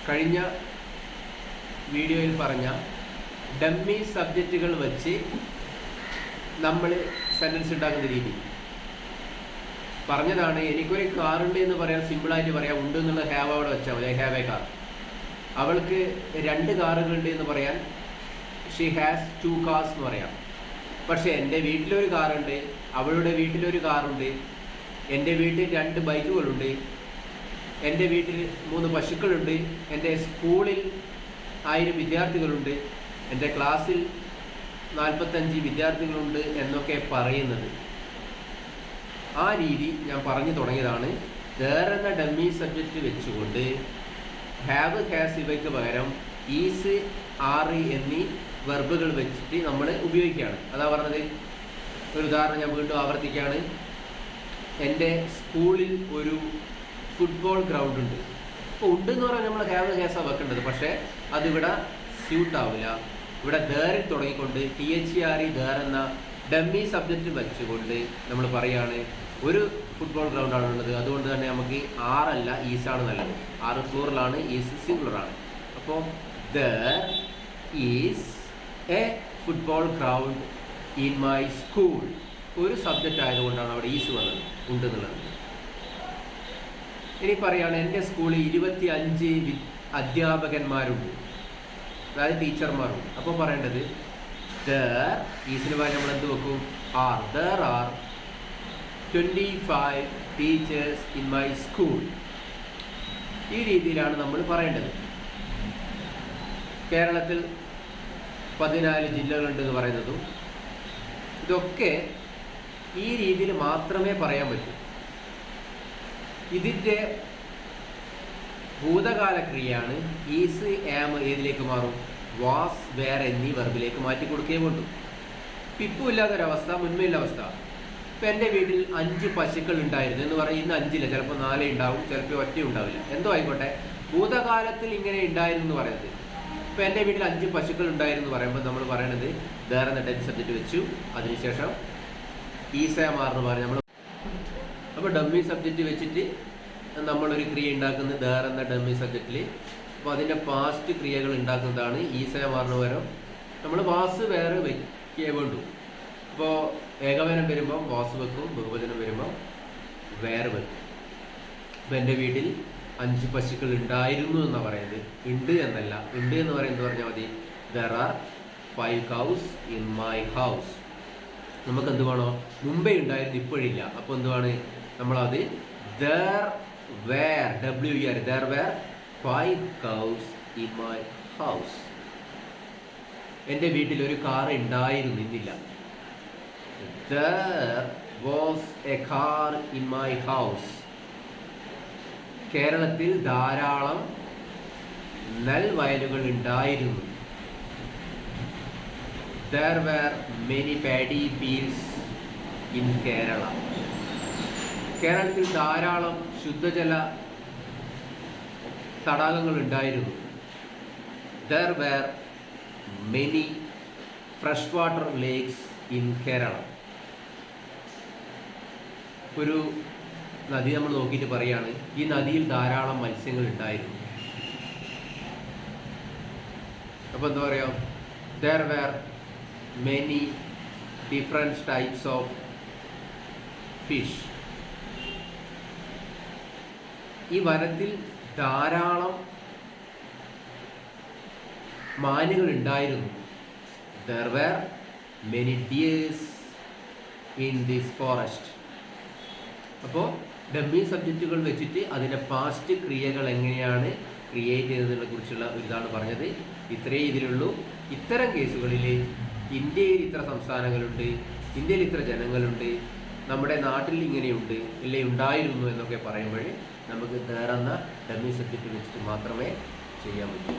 കഴിഞ്ഞ വീഡിയോയിൽ പറഞ്ഞ ഡമ്മി സബ്ജക്റ്റുകൾ വെച്ച് നമ്മൾ സെൻറ്റൻസ് ഉണ്ടാക്കുന്ന രീതി പറഞ്ഞതാണ്. എനിക്കൊരു കാറുണ്ട് എന്ന് പറയാൻ സിമ്പിളായിട്ട് പറയാം, ഉണ്ട് എന്നുള്ള ഹാവ് അവിടെ വെച്ചാൽ മതി. I have A car. അവൾക്ക് 2 കാറുകളുണ്ട് എന്ന് പറയാൻ ഷീ ഹാസ് 2 കാർസ് എന്ന് പറയാം. പക്ഷേ എൻ്റെ വീട്ടിലൊരു കാറുണ്ട്, അവളുടെ വീട്ടിലൊരു കാറുണ്ട്, എൻ്റെ വീട്ടിൽ 2 ബൈക്കുകളുണ്ട്, എൻ്റെ വീട്ടിൽ 3 പശുക്കളുണ്ട്, എൻ്റെ സ്കൂളിൽ 1000 വിദ്യാർത്ഥികളുണ്ട്, എൻ്റെ ക്ലാസ്സിൽ 45 വിദ്യാർത്ഥികളുണ്ട് എന്നൊക്കെ പറയുന്നത്. ആ രീതി ഞാൻ പറഞ്ഞു തുടങ്ങിയതാണ്. ദർ എന്ന ഡമ്മി സബ്ജക്റ്റ് വെച്ചുകൊണ്ട് ഹാവ്, ഹാസ് ഇവയ്ക്ക് പകരം ഈസ്, ആറ് എന്നീ വെർബുകൾ വെച്ചിട്ട് നമ്മൾ ഉപയോഗിക്കുകയാണ്. അതാ പറഞ്ഞത്. ഒരു ഉദാഹരണം ഞാൻ വീണ്ടും ആവർത്തിക്കുകയാണ്. എൻ്റെ സ്കൂളിൽ ഒരു ഫുട്ബോൾ ഗ്രൗണ്ട് ഉണ്ട്. അപ്പോൾ ഉണ്ടെന്ന് പറഞ്ഞാൽ നമ്മൾ ഹാവ്, ഹാസാണ് വെക്കേണ്ടത്. പക്ഷേ അതിവിടെ സ്യൂട്ടാവില്ല. ഇവിടെ ദേറിൽ തുടങ്ങിക്കൊണ്ട് THERE ദേർ എന്ന ഡമ്മി സബ്ജക്റ്റ് വെച്ചുകൊണ്ട് നമ്മൾ പറയുകയാണ് ഒരു ഫുട്ബോൾ ഗ്രൗണ്ടാണുള്ളത്. അതുകൊണ്ട് തന്നെ നമുക്ക് ആറല്ല ഈസാണ് നല്ലത്. 6 ഫ്ലോറിലാണ്, ഈസ് സിംഗുലറാണ്. അപ്പോൾ there is A football ground in my school. ഒരു സബ്ജക്റ്റ് ആയതുകൊണ്ടാണ് അവിടെ ഈസ് വന്നത്, ഉണ്ടെന്നുള്ളത്. ഇനി പറയുകയാണ് എൻ്റെ സ്കൂളിൽ 25 അധ്യാപകന്മാരുണ്ട്, അതായത് ടീച്ചർമാരുണ്ട്. അപ്പോൾ പറയേണ്ടത് ദർ ഈസിന് പകരം നമ്മൾ എന്ത് വെക്കും? R. There are 25 teachers in my school. ഈ രീതിയിലാണ് നമ്മൾ പറയേണ്ടത്. കേരളത്തിൽ 14 ജില്ലകളുണ്ടെന്ന് പറയുന്നതും ഇതൊക്കെ ഈ രീതിയിൽ മാത്രമേ പറയാൻ പറ്റൂ. ഇതിൻ്റെ ഭൂതകാല ക്രിയയാണ്. ഈസ്, ആം ഏതിലേക്ക് മാറും? വാസ്, വേർ എന്നീ വെർബിലേക്ക് മാറ്റി കൊടുക്കുകയും കൊണ്ടു. ഇപ്പം ഇല്ലാത്തൊരവസ്ഥ, മുൻപേ അവസ്ഥ. ഇപ്പം എൻ്റെ വീട്ടിൽ 5 പശുക്കൾ ഉണ്ടായിരുന്നു എന്ന് പറയും. ഇന്ന് 5 ഇല്ല, ചിലപ്പോൾ 4 ഉണ്ടാവും, ചിലപ്പോൾ ഒറ്റ ഉണ്ടാവില്ല. എന്തോ ആയിക്കോട്ടെ, ഭൂതകാലത്തിൽ ഇങ്ങനെ ഉണ്ടായിരുന്നു എന്ന് പറയുന്നത്. ഇപ്പം എൻ്റെ വീട്ടിൽ 5 പശുക്കൾ ഉണ്ടായിരുന്നു എന്ന് പറയുമ്പോൾ നമ്മൾ പറയണത് ദർ എന്ന ഡമ്മി സബ്ജക്റ്റ് വെച്ചു, അതിനുശേഷം ഈസമാർന്ന് പറയും നമ്മൾ. അപ്പോൾ ഡമ്മി സബ്ജക്റ്റ് വെച്ചിട്ട് നമ്മളൊരു ക്രിയ ഉണ്ടാക്കുന്നത് ദർ എന്ന ഡമ്മി സബ്ജക്റ്റിൽ. അപ്പോൾ അതിൻ്റെ പാസ്റ്റ് ക്രിയകൾ ഉണ്ടാക്കുന്നതാണ് ഈസമാർന്ന് പകരം നമ്മൾ വാസ്, വേറെ വയ്ക്കേ വേണ്ടു. ഇപ്പോൾ ഏകവചനം വരുമ്പം വാസ് വെക്കും, ബഹുവചനം വരുമ്പം വേറെ വെക്കും. ഇപ്പം എൻ്റെ വീട്ടിൽ 5 പശുക്കൾ ഉണ്ടായിരുന്നു എന്നാണ് പറയുന്നത്, ഉണ്ട് എന്നല്ല. ഉണ്ട് എന്ന് പറയുന്നത് പറഞ്ഞാൽ മതി there are 5 cows in my house. നമുക്ക് എന്ത് വേണോ? മുമ്പേ ഉണ്ടായിരുന്നു, ഇപ്പോഴില്ല. അപ്പോൾ എന്തുവാണ്? നമ്മളത് there were, WER, there were 5 cows in my house. എൻ്റെ വീട്ടിൽ ഒരു കാർ ഉണ്ടായിരുന്നു, ഇന്നില്ല. There was a car in my house. കേരളത്തിൽ ധാരാളം നെൽവയലുകൾ ഉണ്ടായിരുന്നു. There were many paddy fields in Kerala. കേരളത്തിൽ ധാരാളം ശുദ്ധജല തടാകങ്ങൾ ഉണ്ടായിരുന്നു. There were many freshwater lakes in Kerala. ഒരു നദി നമ്മൾ നോക്കിയിട്ട് പറയാണ്, ഈ നദിയിൽ ധാരാളം മത്സ്യങ്ങൾ ഉണ്ടായിരുന്നു. അപ്പോൾ എന്താ പറയുക? There were many different types of fish. ഈ വനത്തിൽ ധാരാളം മാനുകൾ ഉണ്ടായിരുന്നു. There were many deers in this forest. അപ്പോൾ ഡമ്മി സബ്ജക്റ്റുകൾ വെച്ചിട്ട് അതിൻ്റെ പാസ്റ്റ് ക്രിയകൾ എങ്ങനെയാണ് ക്രിയേറ്റ് ചെയ്തതിനെ കുറിച്ചുള്ള ഇതാണ് പറഞ്ഞത്. ഇത്രയേ ഇതിലുള്ളൂ. ഇത്തരം കേസുകളിൽ ഇന്ത്യയിൽ ഇത്ര സംസ്ഥാനങ്ങളുണ്ട്, ഇന്ത്യയിൽ ഇത്ര ജനങ്ങളുണ്ട്, നമ്മുടെ നാട്ടിൽ ഇങ്ങനെയുണ്ട്, ഇല്ലേ ഉണ്ടായിരുന്നു എന്നൊക്കെ പറയുമ്പോൾ നമുക്ക് ദർ എന്ന ഡമ്മി സബ്ജക്റ്റ് വെച്ചിട്ട് മാത്രമേ ചെയ്യാൻ പറ്റൂ.